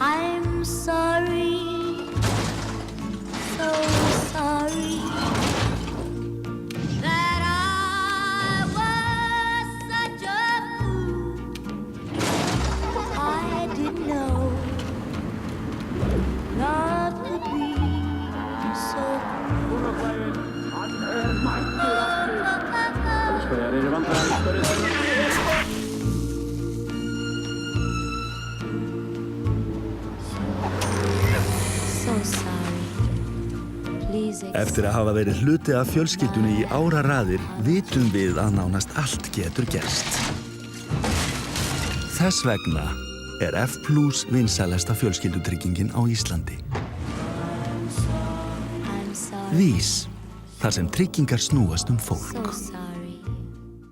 I'm sorry, so sorry that I was such a fool. I didn't know love could be so cruel. So sorry. Please accept. Eftir að hafa verið hluti af fjölskyldunni í áraraðir vitum við að nánast allt getur gerst. Þess vegna er F+ vinsælasta fjölskyldutryggingin á Íslandi. I'm sorry. Vís, þar sem tryggingar snúast um So fólk. sorry.